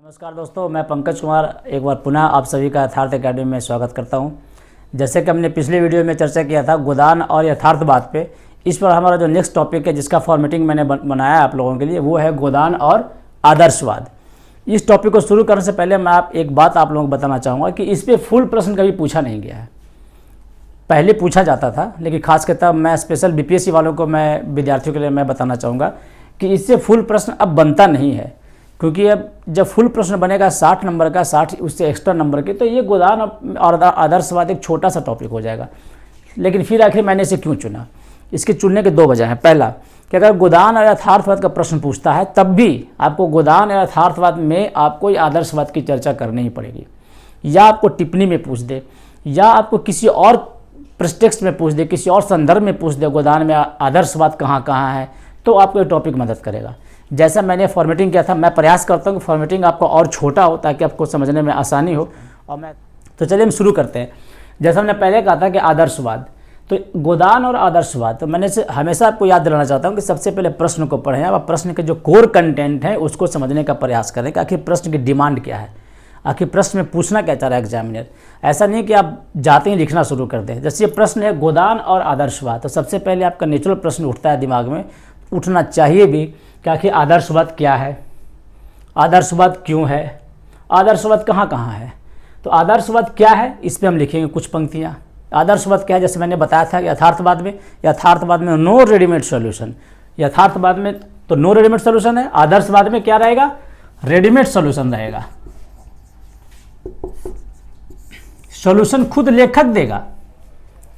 नमस्कार दोस्तों, मैं पंकज कुमार एक बार पुनः आप सभी का यथार्थ एकेडमी में स्वागत करता हूं। जैसे कि हमने पिछले वीडियो में चर्चा किया था गोदान और यथार्थवाद पे, इस पर हमारा जो नेक्स्ट टॉपिक है जिसका फॉर्मेटिंग मैंने बनाया आप लोगों के लिए वो है गोदान और आदर्शवाद। इस टॉपिक को शुरू करने से पहले मैं एक बात आप लोगों को बताना चाहूँगा कि इस पर फुल प्रश्न कभी पूछा नहीं गया है। पहले पूछा जाता था, लेकिन खासकर तब मैं स्पेशल बीपीएससी वालों को विद्यार्थियों के लिए मैं बताना चाहूँगा कि इससे फुल प्रश्न अब बनता नहीं है, क्योंकि अब जब फुल प्रश्न बनेगा 60 नंबर का, 60 उससे एक्स्ट्रा नंबर के, तो ये गोदान और आदर्शवाद एक छोटा सा टॉपिक हो जाएगा। लेकिन फिर आखिर मैंने इसे क्यों चुना? इसके चुनने के दो वजह हैं। पहला कि अगर गोदान और यथार्थवाद का प्रश्न पूछता है तब भी आपको गोदान और यथार्थवाद में आपको आदर्शवाद की चर्चा करनी ही पड़ेगी, या आपको टिप्पणी में पूछ दे, या आपको किसी और प्रस्टेक्स्ट में पूछ दे, किसी और संदर्भ में पूछ दे गोदान में आदर्शवाद कहाँ कहाँ है, तो आपको ये टॉपिक मदद करेगा। जैसा मैंने फॉर्मेटिंग किया था, मैं प्रयास करता हूँ कि फॉर्मेटिंग आपको और छोटा हो ताकि आपको समझने में आसानी हो। तो चलिए हम शुरू करते हैं। जैसा हमने पहले कहा था कि आदर्शवाद, तो गोदान और आदर्शवाद, तो मैंने हमेशा आपको याद दिलाना चाहता हूँ कि सबसे पहले प्रश्न को पढ़ें और प्रश्न के जो कोर कंटेंट है उसको समझने का प्रयास करें कि आखिर प्रश्न की डिमांड क्या है, आखिर प्रश्न में पूछना क्या चाह रहा है एग्जामिनर। ऐसा नहीं कि आप जाते ही लिखना शुरू कर दें। जैसे ये प्रश्न है गोदान और आदर्शवाद, तो सबसे पहले आपका नेचुरल प्रश्न उठता है दिमाग में, उठना चाहिए भी कि आखिर आदर्शवाद क्या है, आदर्शवाद क्यों है, आदर्शवाद कहाँ कहाँ है। तो आदर्शवाद क्या है इस पे हम लिखेंगे कुछ पंक्तियाँ। आदर्शवाद क्या है, जैसे मैंने बताया था कि यथार्थवाद में नो रेडीमेड सॉल्यूशन। यथार्थवाद में तो नो रेडीमेड सॉल्यूशन है, आदर्शवाद में क्या रहेगा, रेडीमेड सॉल्यूशन रहेगा। सॉल्यूशन खुद लेखक देगा,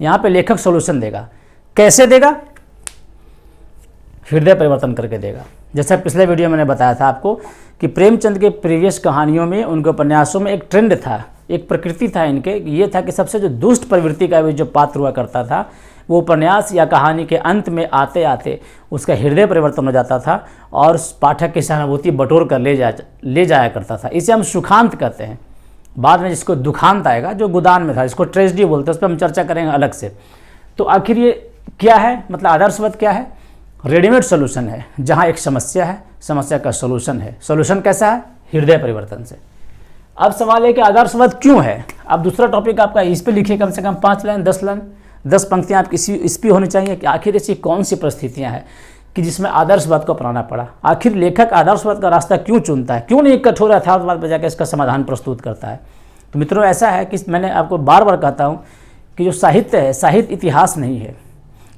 यहाँ पे लेखक सॉल्यूशन देगा। कैसे देगा? हृदय परिवर्तन करके देगा। जैसे पिछले वीडियो में मैंने बताया था आपको कि प्रेमचंद के प्रीवियस कहानियों में, उनके उपन्यासों में एक ट्रेंड था, एक प्रकृति था इनके, ये था कि सबसे जो दुष्ट प्रवृत्ति का भी जो पात्र हुआ करता था वो उपन्यास या कहानी के अंत में आते आते उसका हृदय परिवर्तन हो जाता था और पाठक की सहानुभूति बटोर कर ले जाया करता था। इसे हम सुखांत कहते हैं। बाद में जिसको दुखांत आएगा जो गोदान में था, इसको ट्रेजेडी बोलते हैं, उस पर हम चर्चा करेंगे अलग से। तो आखिर ये क्या है, मतलब आदर्शवाद क्या है? रेडीमेड सॉल्यूशन है, जहाँ एक समस्या है, समस्या का सॉल्यूशन है। सॉल्यूशन कैसा है? हृदय परिवर्तन से। अब सवाल है कि आदर्शवाद क्यों है। अब दूसरा टॉपिक आपका इस पे लिखिए, कम से कम 5 लाइन 10 पंक्तियाँ आपकी इस पर होनी चाहिए कि आखिर ऐसी कौन सी परिस्थितियाँ हैं कि जिसमें आदर्शवाद को अपनाना पड़ा। आखिर लेखक आदर्शवाद का रास्ता क्यों चुनता है, क्यों नहीं कठोर यथार्थवाद पर जाकर इसका समाधान प्रस्तुत करता है। तो मित्रों, ऐसा है कि मैंने आपको बार बार कहता हूँ कि जो साहित्य है, साहित्य इतिहास नहीं है।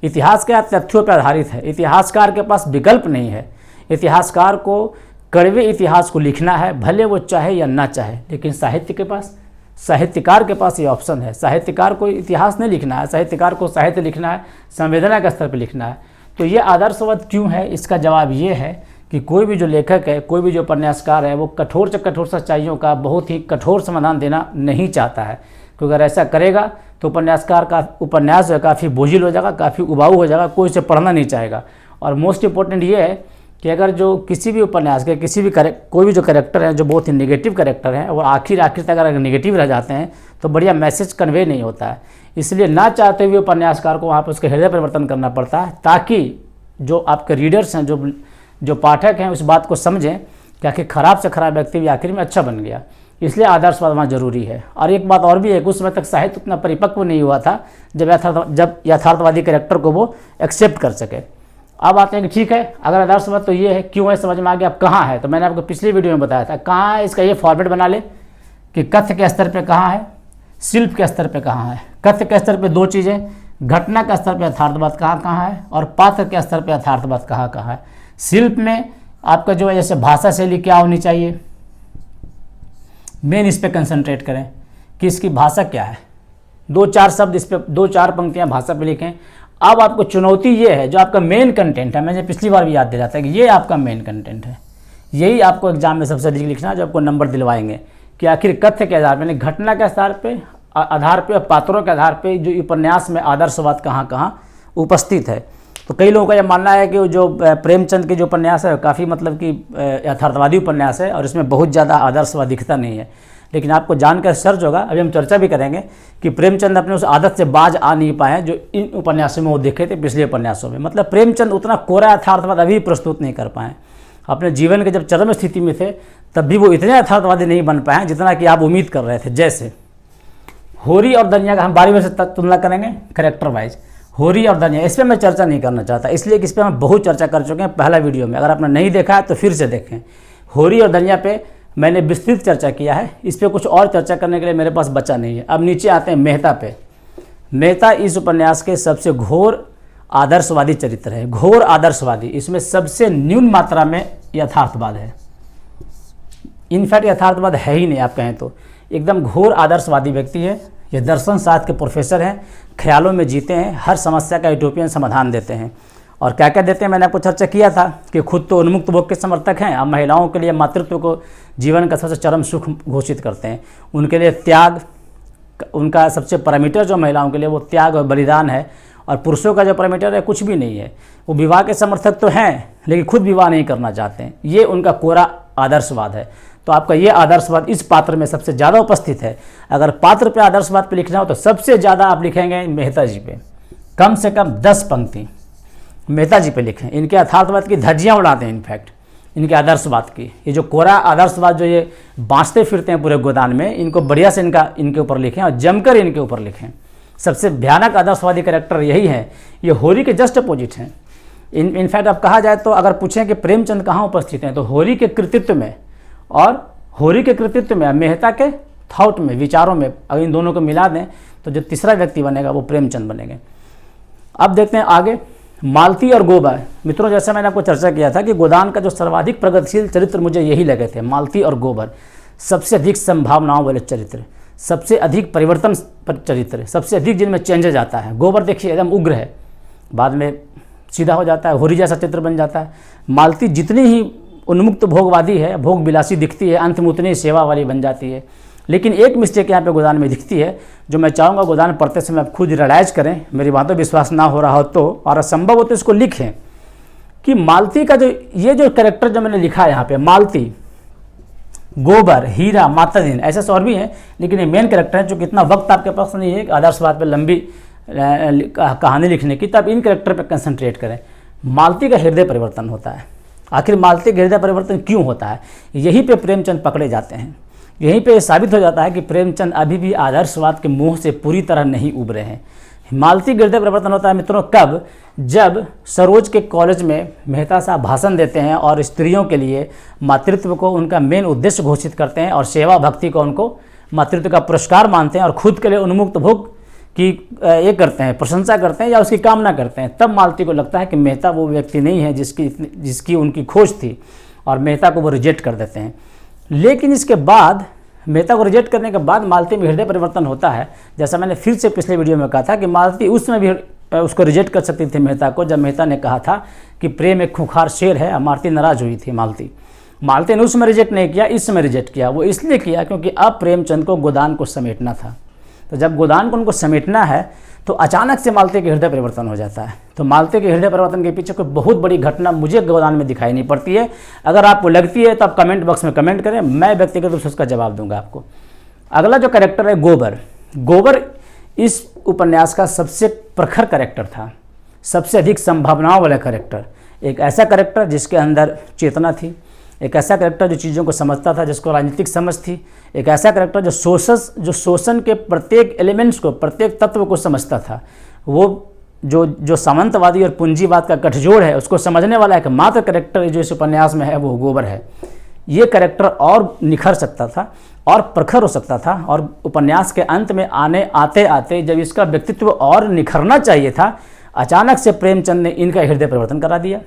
इतिहास क्या तथ्यों पर आधारित है। इतिहासकार के पास विकल्प नहीं है। इतिहासकार को कड़वे इतिहास को लिखना है, भले वो चाहे या ना चाहे, लेकिन साहित्यकार के पास ये ऑप्शन है। साहित्यकार को इतिहास नहीं लिखना है, साहित्यकार को साहित्य लिखना है, संवेदना के स्तर पर लिखना है। तो ये आदर्शवाद क्यों है, इसका जवाब ये है कि कोई भी जो लेखक है, कोई भी जो उपन्यासकार है, वो कठोर से कठोर सच्चाइयों का बहुत ही कठोर समाधान देना नहीं चाहता है। क्योंकि अगर ऐसा करेगा तो उपन्यासकार का उपन्यास जो है काफ़ी बोझिल हो जाएगा, काफ़ी उबाऊ हो जाएगा, कोई इसे पढ़ना नहीं चाहेगा। और मोस्ट इम्पोर्टेंट ये है कि अगर जो किसी भी उपन्यास के कोई भी जो कैरेक्टर है जो बहुत ही नेगेटिव कैरेक्टर है, और आखिर तक अगर नेगेटिव रह जाते हैं तो बढ़िया मैसेज कन्वे नहीं होता है। इसलिए ना चाहते हुए उपन्यासकार को वहाँ पर उसके हृदय परिवर्तन करना पड़ता है, ताकि जो आपके रीडर्स हैं, जो पाठक हैं, उस बात को समझें कि आखिर खराब से खराब व्यक्ति भी आखिर में अच्छा बन गया। इसलिए आदर्शवाद वहाँ जरूरी है। और एक बात और भी है, उस समय तक साहित्य उतना परिपक्व नहीं हुआ था जब यथार्थवादी कैरेक्टर को वो एक्सेप्ट कर सके। अब आते हैं कि ठीक है, अगर आदर्शवाद तो ये है, क्यों है, समझ में आ गया। अब कहाँ है, तो मैंने आपको पिछली वीडियो में बताया था कहाँ है। इसका ये फॉर्मेट बना ले कि कथ्य के स्तर पर कहाँ है, शिल्प के स्तर पर कहाँ है। कथ्य के स्तर पर 2 चीज़ें, घटना के स्तर पर यथार्थवाद कहाँ कहाँ है, और पात्र के स्तर पर यथार्थवाद कहाँ कहाँ है। शिल्प में आपका जो है जैसे भाषा शैली क्या होनी चाहिए, मेन इस पे कंसंट्रेट करें कि इसकी भाषा क्या है। 2-4 शब्द इस पे, 2-4 पंक्तियां भाषा पे लिखें। अब आपको चुनौती ये है, जो आपका मेन कंटेंट है, मैंने पिछली बार भी याद दिलाया था कि ये आपका मेन कंटेंट है, यही आपको एग्जाम में सबसे अधिक लिखना है, जो आपको नंबर दिलवाएंगे कि आखिर कथ्य के आधार पर, घटना के आधार पर और पात्रों के आधार पर जो उपन्यास में आदर्शवाद कहाँ कहाँ उपस्थित है। तो कई लोगों का यह मानना है कि जो प्रेमचंद के जो उपन्यास है काफ़ी मतलब कि यथार्थवादी उपन्यास है और इसमें बहुत ज़्यादा आदर्शवाद दिखता नहीं है। लेकिन आपको जानकर सर्च होगा, अभी हम चर्चा भी करेंगे कि प्रेमचंद अपने उस आदत से बाज आ नहीं पाए जो इन उपन्यासों में वो देखे थे पिछले उपन्यासों में। मतलब प्रेमचंद उतना कोरा यथार्थवाद अभी प्रस्तुत नहीं कर पाए। अपने जीवन के जब चरम स्थिति में थे तब भी वो इतने यथार्थवादी नहीं बन पाए जितना कि आप उम्मीद कर रहे थे। जैसे होरी और दनिया का हम बारी बारी से तुलना करेंगे कैरेक्टर वाइज। होरी और दनिया इस पर मैं चर्चा नहीं करना चाहता, इसलिए कि इस पर हम बहुत चर्चा कर चुके हैं पहला वीडियो में। अगर आपने नहीं देखा है तो फिर से देखें। होरी और दनिया पे मैंने विस्तृत चर्चा किया है, इस पर कुछ और चर्चा करने के लिए मेरे पास बचा नहीं है। अब नीचे आते हैं मेहता पे। मेहता इस उपन्यास के सबसे घोर आदर्शवादी चरित्र है। घोर आदर्शवादी, इसमें सबसे न्यून मात्रा में यथार्थवाद है। इनफैक्ट यथार्थवाद है ही नहीं, आप कहें तो एकदम घोर आदर्शवादी व्यक्ति है। ये दर्शन शास्त्र के प्रोफेसर हैं, ख्यालों में जीते हैं, हर समस्या का यूटोपियन समाधान देते हैं। और क्या क्या देते हैं मैंने आपको चर्चा किया था कि खुद तो उन्मुक्त भोग के समर्थक हैं, अब महिलाओं के लिए मातृत्व को जीवन का सबसे चरम सुख घोषित करते हैं। उनके लिए त्याग, उनका सबसे पैरामीटर जो महिलाओं के लिए वो त्याग और बलिदान है, और पुरुषों का जो पैरामीटर है कुछ भी नहीं है। वो विवाह के समर्थक तो हैं लेकिन खुद विवाह नहीं करना चाहते हैं। ये उनका कोरा आदर्शवाद है। तो आपका ये आदर्शवाद इस पात्र में सबसे ज़्यादा उपस्थित है। अगर पात्र पे आदर्शवाद पे लिखना हो तो सबसे ज़्यादा आप लिखेंगे मेहता जी पे, कम से कम 10 पंक्ति मेहता जी पे लिखें। इनके यथार्थवाद की धज्जियाँ उड़ाते हैं, इनफैक्ट इनके आदर्शवाद की। ये जो कोरा आदर्शवाद जो ये बाँचते फिरते हैं पूरे गोदान में, इनको बढ़िया से इनके ऊपर लिखें और जमकर इनके ऊपर लिखें। सबसे भयानक आदर्शवादी कैरेक्टर यही है। ये होरी के जस्ट अपोजिट हैं। इनफैक्ट अब कहा जाए तो अगर पूछें कि प्रेमचंद कहाँ उपस्थित हैं तो होरी के कृतित्व में, और होरी के कृतित्व में मेहता के थॉट में, विचारों में। अगर इन दोनों को मिला दें तो जो तीसरा व्यक्ति बनेगा वो प्रेमचंद बनेंगे। अब देखते हैं आगे मालती और गोबर। मित्रों जैसे मैंने आपको चर्चा किया था कि गोदान का जो सर्वाधिक प्रगतिशील चरित्र मुझे यही लगे थे, मालती और गोबर। सबसे अधिक संभावनाओं वाले चरित्र, सबसे अधिक परिवर्तन चरित्र, सबसे अधिक जिनमें चेंजेज आता है। गोबर देखिए एकदम उग्र है, बाद में सीधा हो जाता है, होरी जैसा चित्र बन जाता है। मालती जितनी ही उन्मुक्त भोगवादी है, भोग विलासी दिखती है, अंत में उतनी सेवा वाली बन जाती है। लेकिन एक मिस्टेक यहाँ पे गोदान में दिखती है जो मैं चाहूँगा गोदान पढ़ते समय आप खुद रियलाइज करें, मेरी बातों विश्वास ना हो रहा हो तो, और असंभव हो तो इसको लिखें कि मालती का जो ये जो कैरेक्टर जो मैंने लिखा है यहाँ पे, मालती, गोबर, हीरा, मातादीन, ऐसे और भी हैं लेकिन ये मेन कैरेक्टर है। जो कितना वक्त आपके पास नहीं है आदर्शवाद पे लंबी कहानी लिखने की, तब इन कैरेक्टर पे कंसंट्रेट करें। मालती का हृदय परिवर्तन होता है। आखिर मालती का हृदय परिवर्तन क्यों होता है? यहीं पे प्रेमचंद पकड़े जाते हैं। यहीं पे साबित हो जाता है कि प्रेमचंद अभी भी आदर्शवाद के मोह से पूरी तरह नहीं उभरे हैं। मालती का हृदय परिवर्तन होता है मित्रों कब? जब सरोज के कॉलेज में मेहता साहब भाषण देते हैं और स्त्रियों के लिए मातृत्व को उनका मेन उद्देश्य घोषित करते हैं और सेवा भक्ति को उनको मातृत्व का पुरस्कार मानते हैं और खुद के लिए उन्मुक्त भोग की ये करते हैं, प्रशंसा करते हैं या उसकी कामना करते हैं। तब मालती को लगता है कि मेहता वो व्यक्ति नहीं है जिसकी उनकी खोज थी, और मेहता को वो रिजेक्ट कर देते हैं। लेकिन इसके बाद मेहता को रिजेक्ट करने के बाद मालती में हृदय परिवर्तन होता है। जैसा मैंने फिर से पिछले वीडियो में कहा था कि मालती उस समय भी उसको रिजेक्ट कर सकती थी मेहता को, जब मेहता ने कहा था कि प्रेम एक खूंखार शेर है। मालती नाराज हुई थी। मालती ने उस समय रिजेक्ट नहीं किया, इस समय रिजेक्ट किया। वो इसलिए किया क्योंकि अब प्रेमचंद को गोदान को समेटना था। तो जब गोदान को उनको समेटना है तो अचानक से मालती के हृदय परिवर्तन हो जाता है। तो मालती के हृदय परिवर्तन के पीछे कोई बहुत बड़ी घटना मुझे गोदान में दिखाई नहीं पड़ती है। अगर आपको लगती है तो आप कमेंट बॉक्स में कमेंट करें, मैं व्यक्तिगत रूप से उसका जवाब दूंगा आपको। अगला जो कैरेक्टर है गोबर। गोबर इस उपन्यास का सबसे प्रखर कैरेक्टर था, सबसे अधिक संभावनाओं वाला कैरेक्टर। एक ऐसा कैरेक्टर जिसके अंदर चेतना थी, एक ऐसा कैरेक्टर जो चीज़ों को समझता था, जिसको राजनीतिक समझ थी, एक ऐसा कैरेक्टर जो शोषण के प्रत्येक एलिमेंट्स को, प्रत्येक तत्व को समझता था। वो जो सामंतवादी और पूंजीवाद का गठजोड़ है उसको समझने वाला एकमात्र कैरेक्टर जो इस उपन्यास में है वो गोबर है। ये कैरेक्टर और निखर सकता था और प्रखर हो सकता था, और उपन्यास के अंत में आते आते जब इसका व्यक्तित्व और निखरना चाहिए था, अचानक से प्रेमचंद ने इनका हृदय परिवर्तन करा दिया।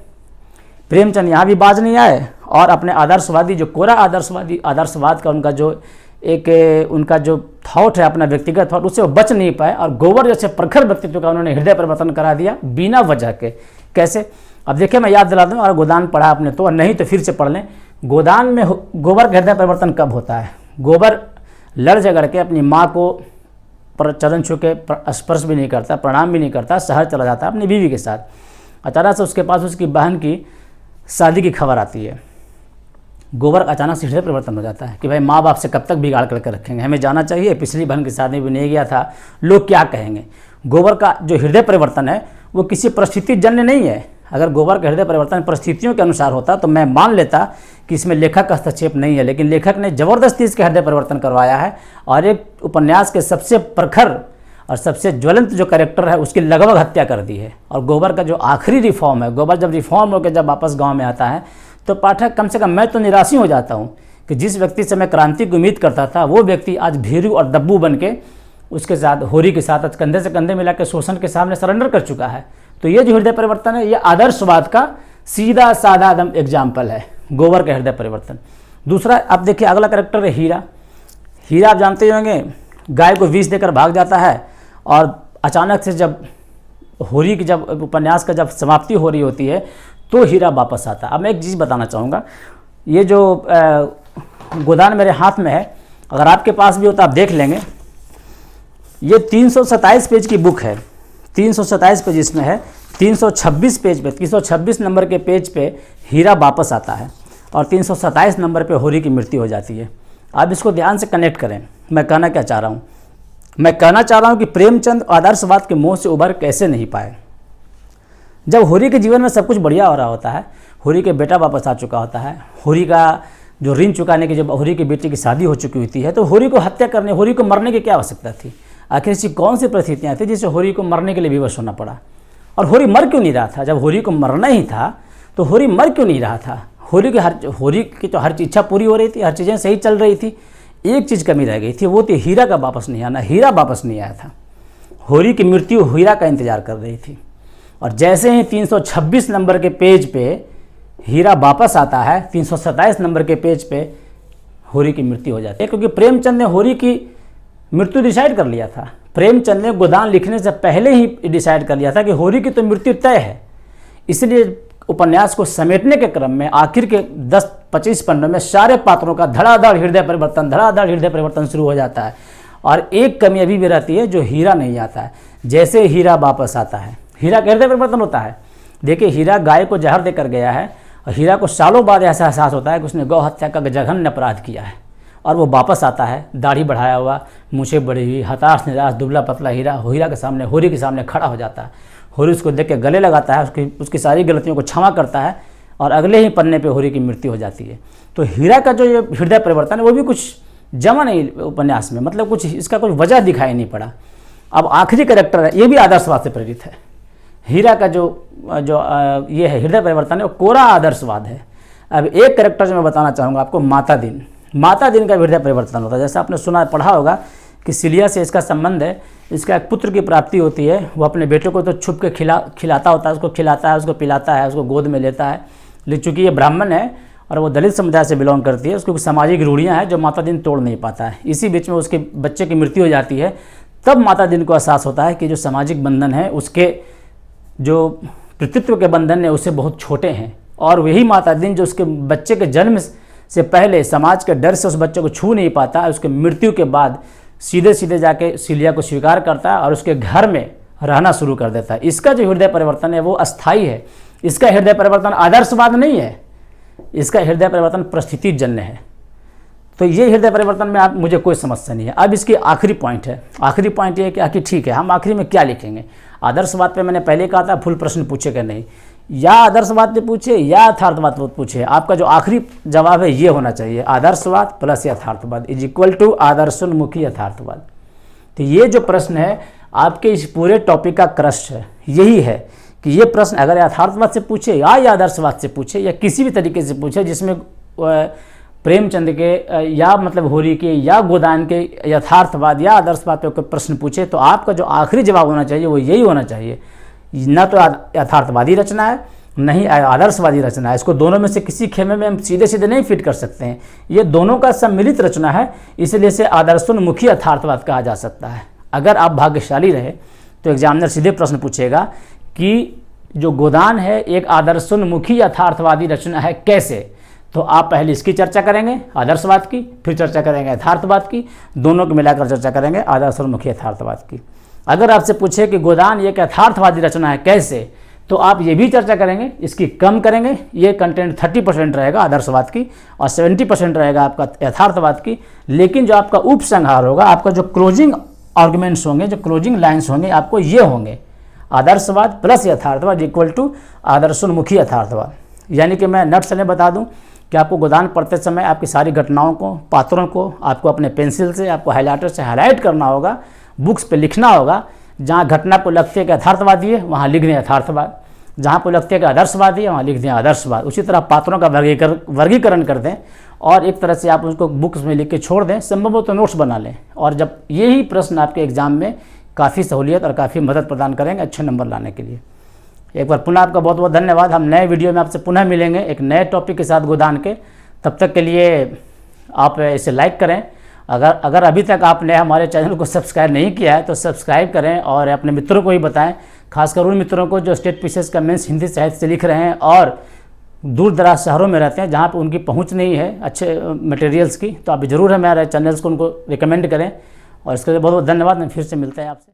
प्रेमचंद यहाँ भी बाज नहीं आए और अपने आदर्शवादी जो कोरा आदर्शवाद का उनका जो थॉट है, अपना व्यक्तिगत थॉट, उससे वो बच नहीं पाए और गोबर जैसे प्रखर व्यक्तित्व का उन्होंने हृदय परिवर्तन करा दिया बिना वजह के। कैसे? अब देखिए मैं याद दिला दूँ, और गोदान पढ़ा आपने तो, नहीं तो फिर से पढ़ लें। गोदान में गोबर का हृदय परिवर्तन कब होता है? गोबर लड़ झगड़ के अपनी माँ को चरण छू के स्पर्श भी नहीं करता, प्रणाम भी नहीं करता, शहर चला जाता है अपनी बीवी के साथ। अचानक से उसके पास उसकी बहन की शादी की खबर आती है। गोबर अचानक से हृदय परिवर्तन हो जाता है कि भाई माँ बाप से कब तक बिगाड़ करके रखेंगे, हमें जाना चाहिए, पिछली बहन की शादी भी नहीं गया था, लोग क्या कहेंगे। गोबर का जो हृदय परिवर्तन है वो किसी परिस्थिति जन्य नहीं है। अगर गोबर का हृदय परिवर्तन परिस्थितियों के अनुसार होता तो मैं मान लेता कि इसमें लेखक का हस्तक्षेप नहीं है, लेकिन लेखक ने ज़बरदस्ती इसका हृदय परिवर्तन करवाया है और एक उपन्यास के सबसे प्रखर और सबसे ज्वलंत जो कैरेक्टर है उसकी लगभग हत्या कर दी है। और गोबर का जो आखिरी रिफॉर्म है, गोबर जब रिफॉर्म होकर जब वापस गाँव में आता है तो पाठक कम से कम मैं तो निराश ही हो जाता हूँ कि जिस व्यक्ति से मैं क्रांति की उम्मीद करता था वो व्यक्ति आज भीरू और दब्बू बन के उसके साथ होरी के साथ आज कंधे से कंधे मिला के शोषण के सामने सरेंडर कर चुका है। तो ये जो हृदय परिवर्तन है ये आदर्शवाद का सीधा साधा एकदम एग्जाम्पल है, गोबर का हृदय परिवर्तन। दूसरा आप देखिए अगला कैरेक्टर है हीरा। हीरा आप जानते होंगे गाय को विष देकर भाग जाता है और अचानक से जब होरी की जब उपन्यास का जब समाप्ति हो रही होती है तो हीरा वापस आता है। अब मैं एक चीज़ बताना चाहूँगा, ये जो गोदान मेरे हाथ में है, अगर आपके पास भी हो तो आप देख लेंगे, ये 327 पेज की बुक है, 327 पेज इसमें है। 326 पेज पे 326 नंबर के पेज पे हीरा वापस आता है और 327 नंबर पे होरी की मृत्यु हो जाती है। आप इसको ध्यान से कनेक्ट करें। मैं कहना क्या चाह रहा हूँ, मैं कहना चाह रहा हूँ कि प्रेमचंद आदर्शवाद के मोह से उभर कैसे नहीं पाए। जब होरी के जीवन में सब कुछ बढ़िया हो रहा होता है, होरी के बेटा वापस आ चुका होता है, होरी का जो ऋण चुकाने की जब होरी की बेटी की शादी हो चुकी होती है तो होरी को हत्या करने, होरी को मरने की क्या आवश्यकता थी? आखिर ऐसी कौन सी परिस्थितियाँ थी जिससे होरी को मरने के लिए विवश होना पड़ा? और होरी मर क्यों नहीं रहा था? जब होरी को मरना ही था तो होरी मर क्यों नहीं रहा था? होरी की तो हर इच्छा पूरी हो रही थी, हर चीज़ें सही चल रही थी, एक चीज़ कमी रह गई थी, वो थी हीरा का वापस नहीं आना। हीरा वापस नहीं आया था, होरी की मृत्यु हीरा का इंतजार कर रही थी। और जैसे ही 326 नंबर के पेज पे हीरा वापस आता है, 327 नंबर के पेज पे होरी की मृत्यु हो जाती है, क्योंकि प्रेमचंद ने होरी की मृत्यु डिसाइड कर लिया था। प्रेमचंद ने गोदान लिखने से पहले ही डिसाइड कर लिया था कि होरी की तो मृत्यु तय है। इसलिए उपन्यास को समेटने के क्रम में आखिर के 10-25 पन्नों में सारे पात्रों का धड़ाधड़ हृदय परिवर्तन शुरू हो जाता है। और एक कमी अभी भी रहती है, जो हीरा नहीं आता है। जैसे हीरा वापस आता है, हीरा का हृदय परिवर्तन होता है। देखिए, हीरा गाय को जहर देकर गया है और हीरा को सालों बाद ऐसा एहसास होता है कि उसने गौ हत्या का जघन्य अपराध किया है। और वो वापस आता है, दाढ़ी बढ़ाया हुआ, मूछें बढ़ी हुई, हताश निराश दुबला पतला हीरा होरी के सामने खड़ा हो जाता है। होरी उसको देख के गले लगाता है, उसकी सारी गलतियों को क्षमा करता है और अगले ही पन्ने पे होरी की मृत्यु हो जाती है। तो हीरा का जो ये हृदय परिवर्तन है वो भी कुछ जमा नहीं उपन्यास में, मतलब कुछ इसका कुछ वजह दिखाई नहीं पड़ा। अब आखिरी कैरेक्टर है, ये भी आदर्शवाद से प्रेरित है। हीरा का जो ये है हृदय परिवर्तन है वो कोरा आदर्शवाद है। अब एक कैरेक्टर जो मैं बताना चाहूँगा आपको, माता दिन का हृदय परिवर्तन होता है। जैसे आपने सुना पढ़ा होगा कि सिलिया से इसका संबंध है, इसका एक पुत्र की प्राप्ति होती है। वो अपने बेटे को तो छुप के खिलाता होता है, उसको खिलाता है, उसको पिलाता है, उसको गोद में लेता है। लेकिन चूँकि ये ब्राह्मण है और वो दलित समुदाय से बिलोंग करती है, उसकी कुछ सामाजिक रूढ़ियाँ हैं जो माता दिन तोड़ नहीं पाता है। इसी बीच में उसके बच्चे की मृत्यु हो जाती है। तब माता दिन को एहसास होता है कि जो सामाजिक बंधन है, उसके जो पितृत्व के बंधन है उससे बहुत छोटे हैं। और वही माता दिन जो उसके बच्चे के जन्म से पहले समाज के डर से उस बच्चे को छू नहीं पाता, उसके मृत्यु के बाद सीधे जाके सिलिया को स्वीकार करता है और उसके घर में रहना शुरू कर देता है। इसका जो हृदय परिवर्तन है वो अस्थायी है। इसका हृदय परिवर्तन आदर्शवाद नहीं है, इसका हृदय परिवर्तन परिस्थिति जन्य है। तो ये हृदय परिवर्तन में आप मुझे कोई समस्या नहीं है। अब इसकी आखिरी पॉइंट है, आखिरी पॉइंट ये है कि आखिर ठीक है हम आखिरी में क्या लिखेंगे। आदर्शवाद पे मैंने पहले कहा था फुल प्रश्न पूछेगा नहीं, या आदर्शवाद पे पूछे या यथार्थवाद पे पूछे। आपका जो आखिरी जवाब है ये होना चाहिए, आदर्शवाद प्लस यथार्थवाद इज इक्वल टू आदर्शोन्मुखी यथार्थवाद। तो ये जो प्रश्न है आपके इस पूरे टॉपिक का क्रस्ट है, यही है कि ये प्रश्न अगर यथार्थवाद से पूछे या आदर्शवाद से पूछे या किसी भी तरीके से पूछे जिसमें प्रेमचंद के या मतलब होरी के या गोदान के यथार्थवाद या आदर्शवाद पे कोई प्रश्न पूछे, तो आपका जो आखिरी जवाब होना चाहिए वो यही होना चाहिए, न तो यथार्थवादी रचना है न ही आदर्शवादी रचना है। इसको दोनों में से किसी खेमे में हम सीधे नहीं फिट कर सकते हैं। ये दोनों का सम्मिलित रचना है, इसलिए इसे आदर्शोन्मुखी यथार्थवाद कहा जा सकता है। अगर आप भाग्यशाली रहे तो एग्जामिनर सीधे प्रश्न पूछेगा कि जो गोदान है एक आदर्शोन्मुखी यथार्थवादी रचना है कैसे, तो आप पहले इसकी चर्चा करेंगे आदर्शवाद की, फिर चर्चा करेंगे यथार्थवाद की, दोनों को मिलाकर चर्चा करेंगे आदर्शोन्मुखी यथार्थवाद की। अगर आपसे पूछे कि गोदान एक यथार्थवादी रचना है कैसे, तो आप ये भी चर्चा करेंगे, इसकी कम करेंगे। ये कंटेंट 30% रहेगा आदर्शवाद की और 70% रहेगा आपका यथार्थवाद की। लेकिन जो आपका उपसंहार होगा, आपका जो क्लोजिंग आर्गुमेंट्स होंगे, जो क्लोजिंग लाइन्स होंगे, आपको ये होंगे आदर्शवाद प्लस यथार्थवाद इक्वल टू आदर्शोन्मुखी यथार्थवाद। यानी कि मैं नट से बता दूं कि आपको गोदान पढ़ते समय आपकी सारी घटनाओं को, पात्रों को आपको अपने पेंसिल से, आपको हाइलाइटर से हाईलाइट करना होगा, बुक्स पे लिखना होगा। जहाँ घटना को लगती है कि यथार्थवादी है वहाँ लिख दें यथार्थवाद, जहाँ को लगती है कि आदर्शवादी है वहाँ लिख दें आदर्शवाद। उसी तरह पात्रों का वर्गीकरण कर दें और एक तरह से आप उसको बुक्स में लिख के छोड़ दें, संभव हो तो नोट्स बना लें। और जब यही प्रश्न आपके एग्जाम में काफ़ी सहूलियत और काफ़ी मदद प्रदान करेंगे अच्छे नंबर लाने के लिए। एक बार पुनः आपका बहुत बहुत धन्यवाद। हम नए वीडियो में आपसे पुनः मिलेंगे एक नए टॉपिक के साथ गोदान के। तब तक के लिए आप इसे लाइक करें। अगर अभी तक आपने हमारे चैनल को सब्सक्राइब नहीं किया है तो सब्सक्राइब करें और अपने मित्रों को ही बताएं, खासकर उन मित्रों को जो स्टेट पीसीएस का मेंस हिंदी साहित्य से लिख रहे हैं और दूर दराज शहरों में रहते हैं जहाँ पर उनकी पहुँच नहीं है अच्छे मटेरियल्स की। तो आप ज़रूर हमारे चैनल्स को उनको रिकमेंड करें। और इसके लिए बहुत बहुत धन्यवाद। फिर से मिलते हैं आपसे।